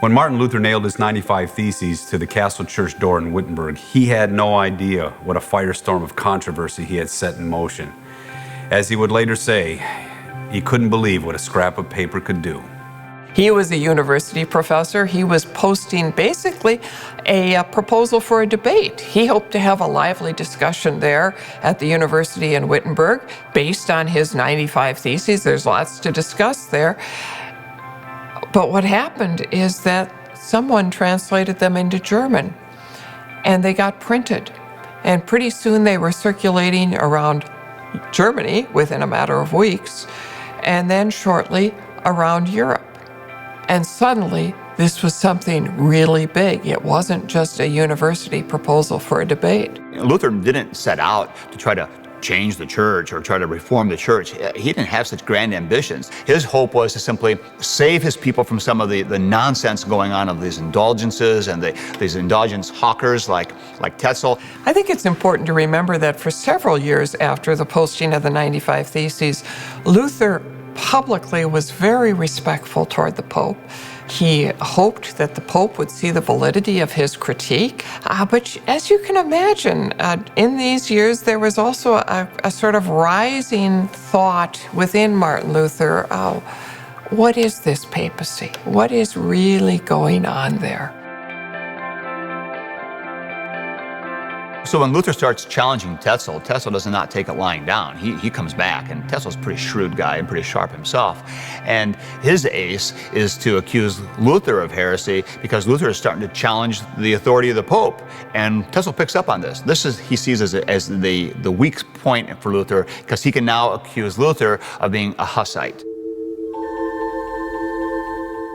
When Martin Luther nailed his 95 Theses to the Castle Church door in Wittenberg, he had no idea what a firestorm of controversy he had set in motion. As he would later say, he couldn't believe what a scrap of paper could do. He was a university professor. He was posting basically a proposal for a debate. He hoped to have a lively discussion there at the university in Wittenberg based on his 95 Theses. There's lots to discuss there. But what happened is that someone translated them into German, and they got printed. And pretty soon they were circulating around Germany within a matter of weeks, and then shortly around Europe. And suddenly, this was something really big. It wasn't just a university proposal for a debate. Luther didn't set out to try to change the church or try to reform the church. He didn't have such grand ambitions. His hope was to simply save his people from some of the nonsense going on of these indulgences and these indulgence hawkers like Tetzel. I think it's important to remember that for several years after the posting of the 95 Theses, Luther publicly was very respectful toward the Pope. He hoped that the Pope would see the validity of his critique. But as you can imagine, in these years, there was also a sort of rising thought within Martin Luther, what is this papacy? What is really going on there? So when Luther starts challenging Tetzel, Tetzel does not take it lying down. He comes back, and Tetzel's a pretty shrewd guy and pretty sharp himself. And his ace is to accuse Luther of heresy because Luther is starting to challenge the authority of the Pope. And Tetzel picks up on this. This is he sees as the weak point for Luther because he can now accuse Luther of being a Hussite.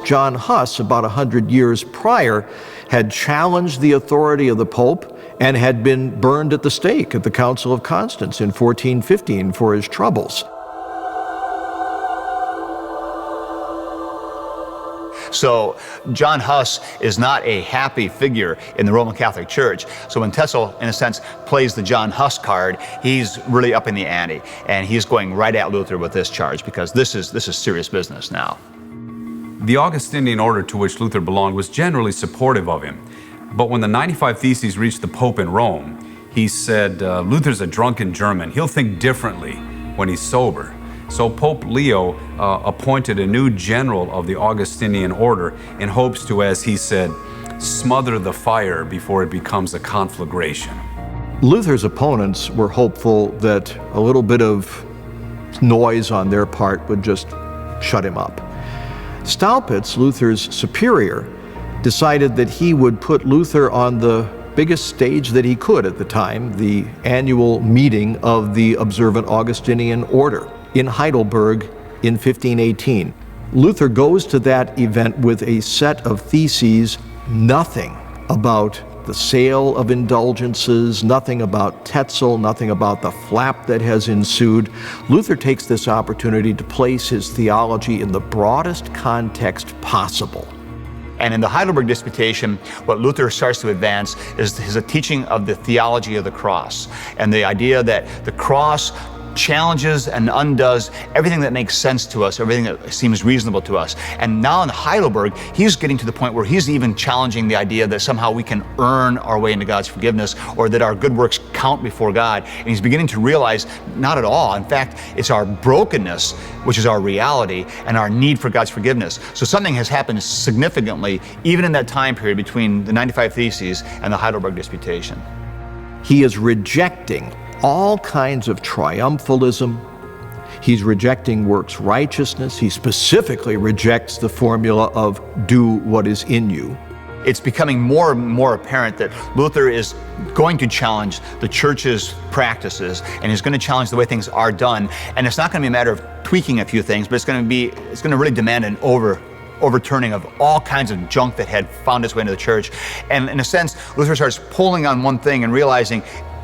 John Huss, about 100 years prior, had challenged the authority of the Pope and had been burned at the stake at the Council of Constance in 1415 for his troubles. So John Huss is not a happy figure in the Roman Catholic Church. So when Tetzel, in a sense, plays the John Huss card, he's really upping the ante, and he's going right at Luther with this charge because this is serious business now. The Augustinian order to which Luther belonged was generally supportive of him. But when the 95 Theses reached the Pope in Rome, he said, Luther's a drunken German. He'll think differently when he's sober. So Pope Leo appointed a new general of the Augustinian order in hopes to, as he said, smother the fire before it becomes a conflagration. Luther's opponents were hopeful that a little bit of noise on their part would just shut him up. Staupitz, Luther's superior, decided that he would put Luther on the biggest stage that he could at the time, the annual meeting of the Observant Augustinian Order in Heidelberg in 1518. Luther goes to that event with a set of theses, nothing about the sale of indulgences, nothing about Tetzel, nothing about the flap that has ensued. Luther takes this opportunity to place his theology in the broadest context possible. And in the Heidelberg Disputation, what Luther starts to advance is a teaching of the theology of the cross and the idea that the cross challenges and undoes everything that makes sense to us, everything that seems reasonable to us. And now in Heidelberg, he's getting to the point where he's even challenging the idea that somehow we can earn our way into God's forgiveness or that our good works count before God. And he's beginning to realize not at all. In fact, it's our brokenness, which is our reality, and our need for God's forgiveness. So something has happened significantly even in that time period between the 95 Theses and the Heidelberg Disputation. He is rejecting all kinds of triumphalism. He's rejecting works righteousness. He specifically rejects the formula of do what is in you. It's becoming more and more apparent that Luther is going to challenge the church's practices and he's going to challenge the way things are done. And it's not going to be a matter of tweaking a few things, but it's going to really demand an overturning of all kinds of junk that had found its way into the church. And in a sense, Luther starts pulling on one thing and realizing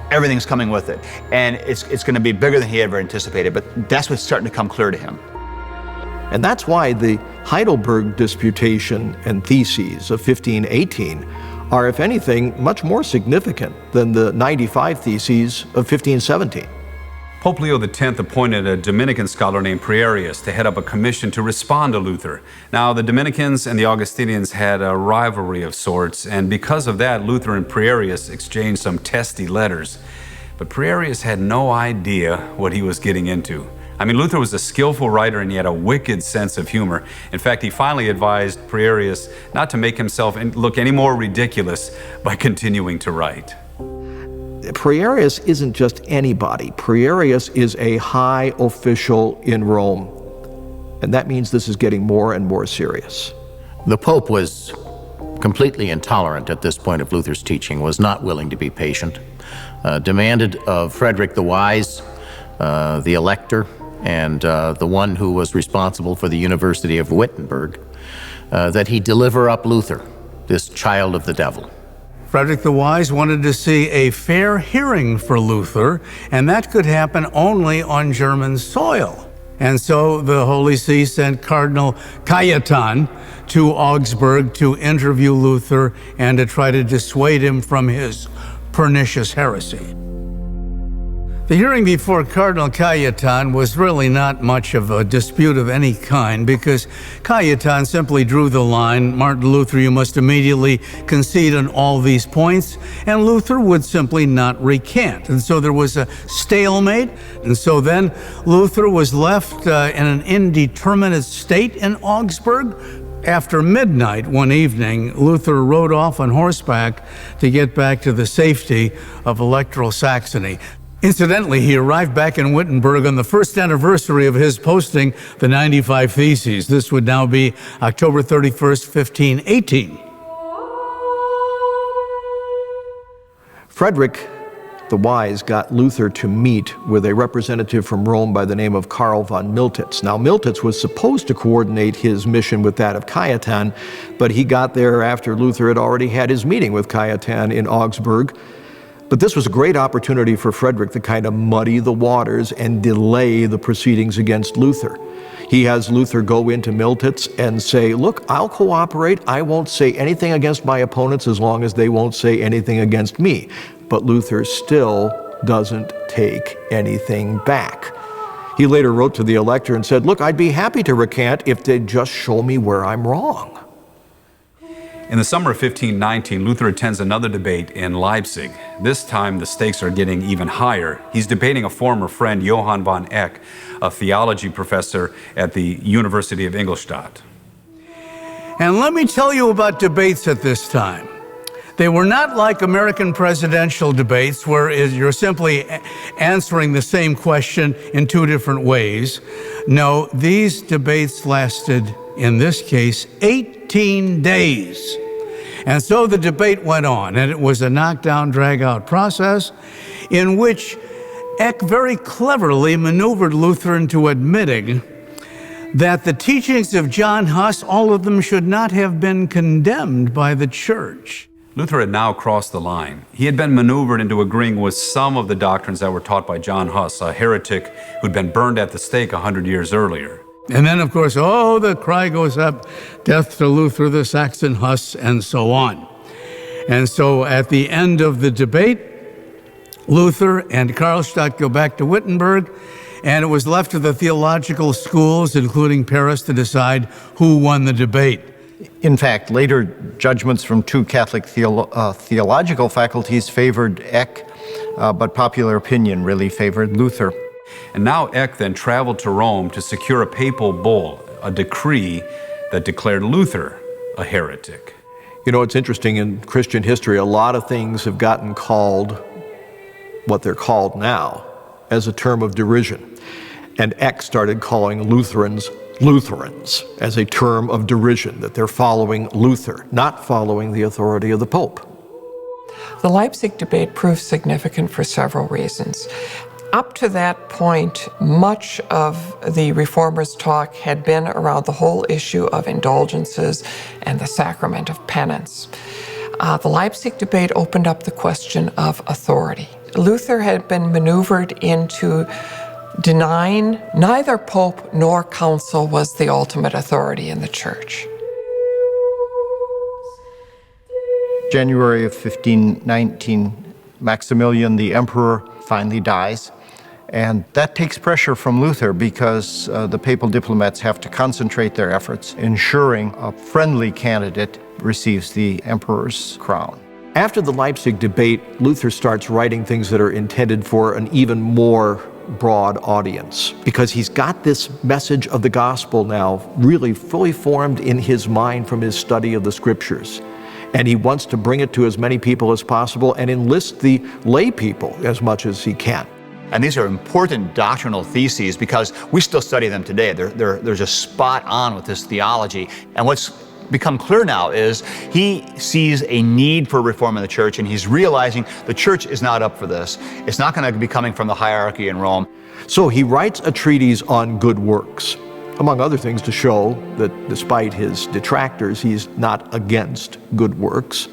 everything's coming with it. And it's going to be bigger than he ever anticipated, but that's what's starting to come clear to him. And that's why the Heidelberg Disputation and Theses of 1518 are, if anything, much more significant than the 95 Theses of 1517. Pope Leo X appointed a Dominican scholar named Prierius to head up a commission to respond to Luther. Now, the Dominicans and the Augustinians had a rivalry of sorts, and because of that, Luther and Prierius exchanged some testy letters. But Prierius had no idea what he was getting into. I mean, Luther was a skillful writer and he had a wicked sense of humor. In fact, he finally advised Prierius not to make himself look any more ridiculous by continuing to write. Prierius isn't just anybody. Prierius is a high official in Rome. And that means this is getting more and more serious. The Pope was completely intolerant at this point of Luther's teaching, was not willing to be patient, demanded of Frederick the Wise, the elector, and the one who was responsible for the University of Wittenberg, that he deliver up Luther, this child of the devil. Frederick the Wise wanted to see a fair hearing for Luther, and that could happen only on German soil. And so the Holy See sent Cardinal Cajetan to Augsburg to interview Luther and to try to dissuade him from his pernicious heresy. The hearing before Cardinal Cajetan was really not much of a dispute of any kind, because Cajetan simply drew the line, Martin Luther, you must immediately concede on all these points, and Luther would simply not recant. And so there was a stalemate, and so then Luther was left in an indeterminate state in Augsburg. After midnight one evening, Luther rode off on horseback to get back to the safety of electoral Saxony. Incidentally, he arrived back in Wittenberg on the first anniversary of his posting the 95 Theses. This would now be October 31st, 1518. Frederick the Wise got Luther to meet with a representative from Rome by the name of Karl von Miltitz. Now, Miltitz was supposed to coordinate his mission with that of Cajetan, but he got there after Luther had already had his meeting with Cajetan in Augsburg. But this was a great opportunity for Frederick to kind of muddy the waters and delay the proceedings against Luther. He has Luther go into Miltitz and say, look, I'll cooperate. I won't say anything against my opponents as long as they won't say anything against me. But Luther still doesn't take anything back. He later wrote to the elector and said, look, I'd be happy to recant if they'd just show me where I'm wrong. In the summer of 1519, Luther attends another debate in Leipzig. This time, the stakes are getting even higher. He's debating a former friend, Johann von Eck, a theology professor at the University of Ingolstadt. And let me tell you about debates at this time. They were not like American presidential debates where you're simply answering the same question in two different ways. No, these debates lasted, in this case, 18 days. And so the debate went on, and it was a knockdown, drag-out process in which Eck very cleverly maneuvered Luther into admitting that the teachings of John Huss, all of them, should not have been condemned by the church. Luther had now crossed the line. He had been maneuvered into agreeing with some of the doctrines that were taught by John Huss, a heretic who'd been burned at the stake 100 years earlier. And then, of course, the cry goes up, death to Luther, the Saxon Huss, and so on. And so at the end of the debate, Luther and Karlstadt go back to Wittenberg, and it was left to the theological schools, including Paris, to decide who won the debate. In fact, later judgments from two Catholic theological faculties favored Eck, but popular opinion really favored Luther. And now Eck then traveled to Rome to secure a papal bull, a decree that declared Luther a heretic. You know, it's interesting, in Christian history, a lot of things have gotten called what they're called now as a term of derision. And Eck started calling Lutherans as a term of derision, that they're following Luther, not following the authority of the Pope. The Leipzig debate proved significant for several reasons. Up to that point, much of the Reformers' talk had been around the whole issue of indulgences and the sacrament of penance. The Leipzig debate opened up the question of authority. Luther had been maneuvered into denying neither Pope nor Council was the ultimate authority in the Church. January of 1519, Maximilian the Emperor finally dies, And that takes pressure from Luther because the papal diplomats have to concentrate their efforts, ensuring a friendly candidate receives the emperor's crown. After the Leipzig debate, Luther starts writing things that are intended for an even more broad audience, because he's got this message of the gospel now really fully formed in his mind from his study of the scriptures. And he wants to bring it to as many people as possible and enlist the lay people as much as he can. And these are important doctrinal theses because we still study them today. They're just spot on with this theology. And what's become clear now is he sees a need for reform in the church, and he's realizing the church is not up for this. It's not going to be coming from the hierarchy in Rome. So he writes a treatise on good works, among other things to show that despite his detractors, he's not against good works.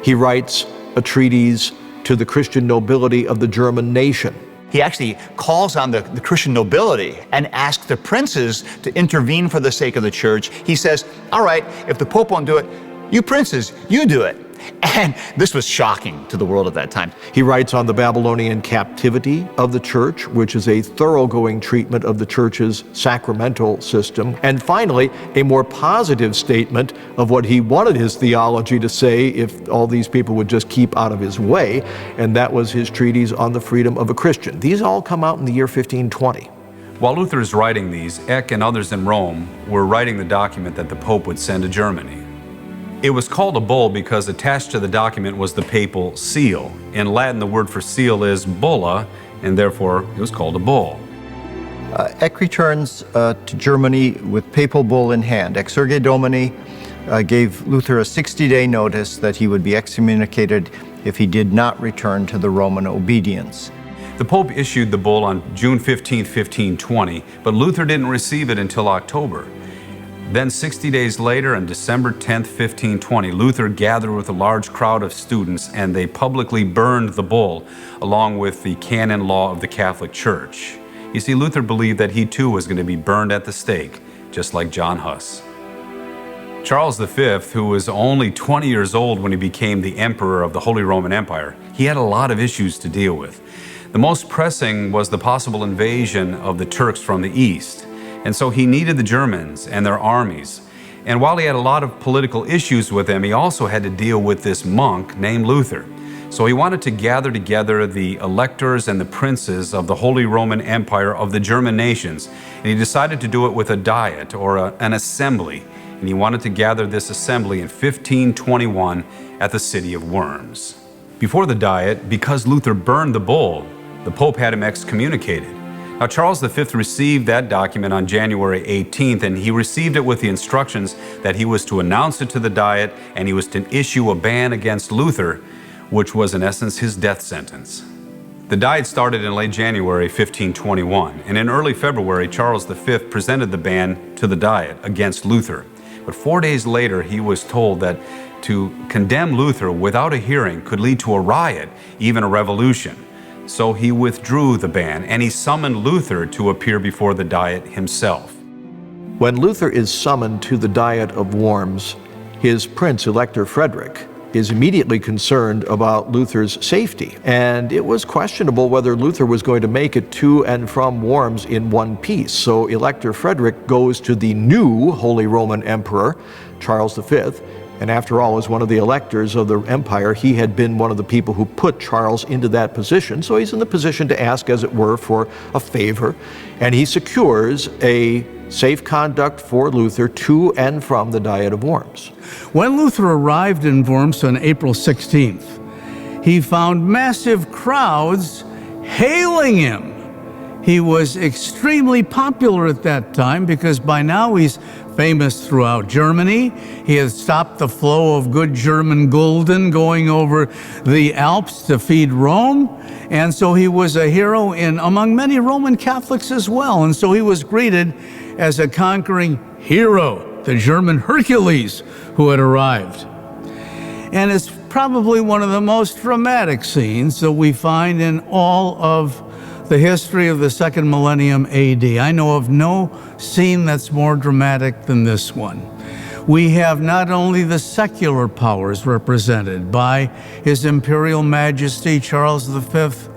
He writes a treatise to the Christian nobility of the German nation. He actually calls on the Christian nobility and asks the princes to intervene for the sake of the church. He says, all right, if the Pope won't do it, you princes, you do it. And this was shocking to the world at that time. He writes on the Babylonian captivity of the church, which is a thoroughgoing treatment of the church's sacramental system. And finally, a more positive statement of what he wanted his theology to say if all these people would just keep out of his way, and that was his treatise on the freedom of a Christian. These all come out in the year 1520. While Luther is writing these, Eck and others in Rome were writing the document that the Pope would send to Germany. It was called a bull because attached to the document was the papal seal. In Latin, the word for seal is bulla, and therefore it was called a bull. Eck returns to Germany with papal bull in hand. Exsurge Domini gave Luther a 60-day notice that he would be excommunicated if he did not return to the Roman obedience. The Pope issued the bull on June 15, 1520, but Luther didn't receive it until October. Then 60 days later, on December 10, 1520, Luther gathered with a large crowd of students and they publicly burned the bull, along with the canon law of the Catholic Church. You see, Luther believed that he too was going to be burned at the stake, just like John Huss. Charles V, who was only 20 years old when he became the emperor of the Holy Roman Empire, he had a lot of issues to deal with. The most pressing was the possible invasion of the Turks from the east. And so he needed the Germans and their armies. And while he had a lot of political issues with them, he also had to deal with this monk named Luther. So he wanted to gather together the electors and the princes of the Holy Roman Empire of the German nations. And he decided to do it with a diet or an assembly. And he wanted to gather this assembly in 1521 at the city of Worms. Before the diet, because Luther burned the bull, the Pope had him excommunicated. Now, Charles V received that document on January 18th, and he received it with the instructions that he was to announce it to the Diet and he was to issue a ban against Luther, which was in essence his death sentence. The Diet started in late January 1521, and in early February, Charles V presented the ban to the Diet against Luther. But 4 days later, he was told that to condemn Luther without a hearing could lead to a riot, even a revolution. So he withdrew the ban, and he summoned Luther to appear before the Diet himself. When Luther is summoned to the Diet of Worms, his prince, Elector Frederick, is immediately concerned about Luther's safety. And it was questionable whether Luther was going to make it to and from Worms in one piece. So Elector Frederick goes to the new Holy Roman Emperor, Charles V, and after all, as one of the electors of the empire, he had been one of the people who put Charles into that position. So he's in the position to ask, as it were, for a favor. And he secures a safe conduct for Luther to and from the Diet of Worms. When Luther arrived in Worms on April 16th, he found massive crowds hailing him. He was extremely popular at that time because by now he's famous throughout Germany. He had stopped the flow of good German Gulden going over the Alps to feed Rome. And so he was a hero among many Roman Catholics as well. And so he was greeted as a conquering hero, the German Hercules who had arrived. And it's probably one of the most dramatic scenes that we find in all of the history of the second millennium AD. I know of no scene that's more dramatic than this one. We have not only the secular powers represented by His Imperial Majesty Charles V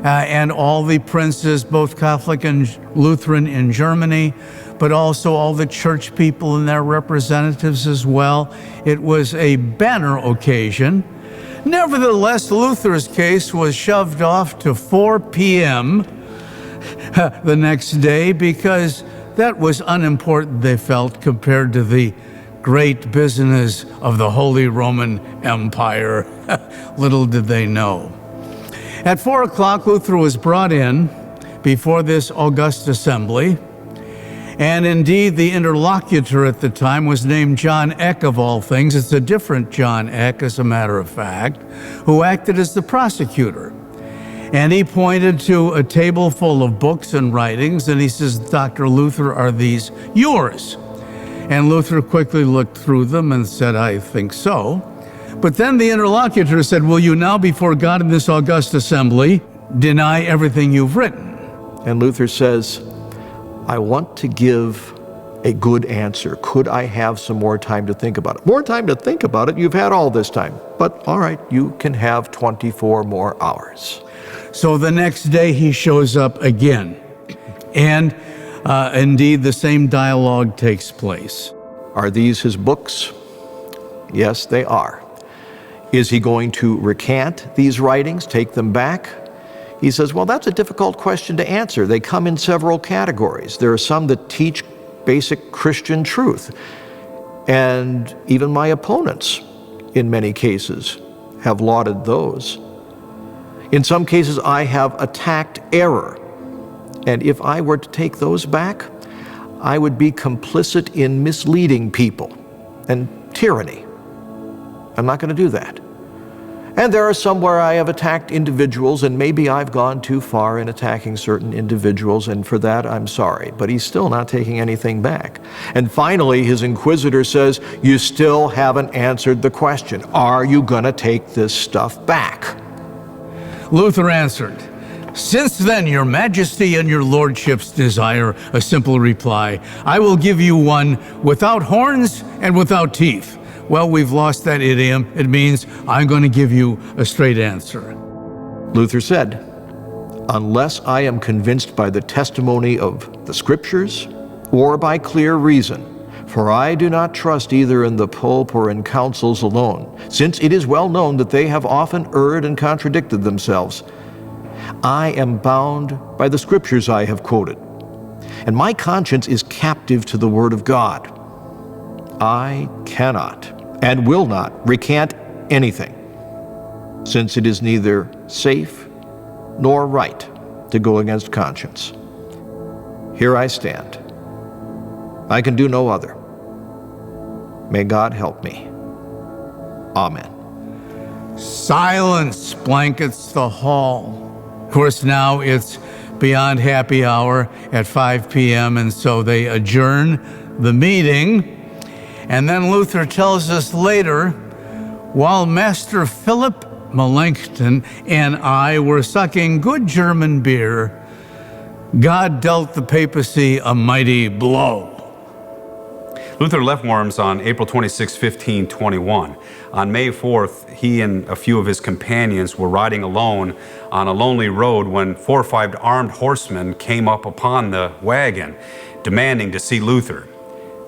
and all the princes, both Catholic and Lutheran in Germany, but also all the church people and their representatives as well. It was a banner occasion. Nevertheless, Luther's case was shoved off to 4 p.m. the next day because that was unimportant, they felt, compared to the great business of the Holy Roman Empire. Little did they know. At 4 o'clock, Luther was brought in before this august assembly, and indeed the interlocutor at the time was named John Eck, of all things. It's a different John Eck, as a matter of fact, who acted as the prosecutor. And he pointed to a table full of books and writings, and he says, "Dr. Luther, are these yours?" And Luther quickly looked through them and said, "I think so." But then the interlocutor said, "Will you now, before God in this august assembly, deny everything you've written?" And Luther says, "I want to give a good answer. Could I have some more time to think about it?" "More time to think about it? You've had all this time. But all right, you can have 24 more hours." So the next day he shows up again. And indeed, the same dialogue takes place. Are these his books? Yes, they are. Is he going to recant these writings, take them back? He says, well, that's a difficult question to answer. They come in several categories. There are some that teach basic Christian truth. And even my opponents, in many cases, have lauded those. In some cases, I have attacked error. And if I were to take those back, I would be complicit in misleading people and tyranny. I'm not going to do that. And there are some where I have attacked individuals, and maybe I've gone too far in attacking certain individuals, and for that I'm sorry. But he's still not taking anything back. And finally, his inquisitor says, you still haven't answered the question. Are you going to take this stuff back? Luther answered, "Since then your majesty and your lordships desire a simple reply, I will give you one without horns and without teeth." Well, we've lost that idiom. It means I'm going to give you a straight answer. Luther said, unless I am convinced by the testimony of the Scriptures or by clear reason, for I do not trust either in the Pope or in councils alone, since it is well known that they have often erred and contradicted themselves. I am bound by the Scriptures I have quoted, and my conscience is captive to the Word of God. I cannot and will not recant anything, since it is neither safe nor right to go against conscience. Here I stand. I can do no other. May God help me. Amen. Silence blankets the hall. Of course, now it's beyond happy hour at 5 p.m., and so they adjourn the meeting. And then Luther tells us later, while Master Philip Melanchthon and I were sucking good German beer, God dealt the papacy a mighty blow. Luther left Worms on April 26, 1521. On May 4th, he and a few of his companions were riding alone on a lonely road when 4 or 5 armed horsemen came up upon the wagon, demanding to see Luther.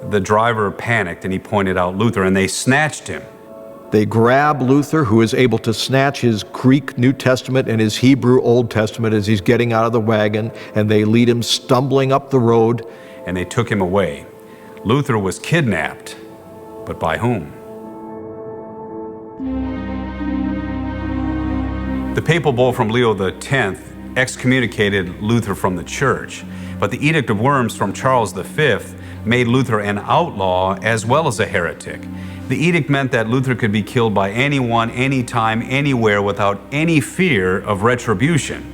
The driver panicked and he pointed out Luther, and they snatched him. They grab Luther, who is able to snatch his Greek New Testament and his Hebrew Old Testament as he's getting out of the wagon, and they lead him stumbling up the road. And they took him away. Luther was kidnapped, but by whom? The papal bull from Leo X excommunicated Luther from the church, but the Edict of Worms from Charles V made Luther an outlaw as well as a heretic. The edict meant that Luther could be killed by anyone, anytime, anywhere without any fear of retribution.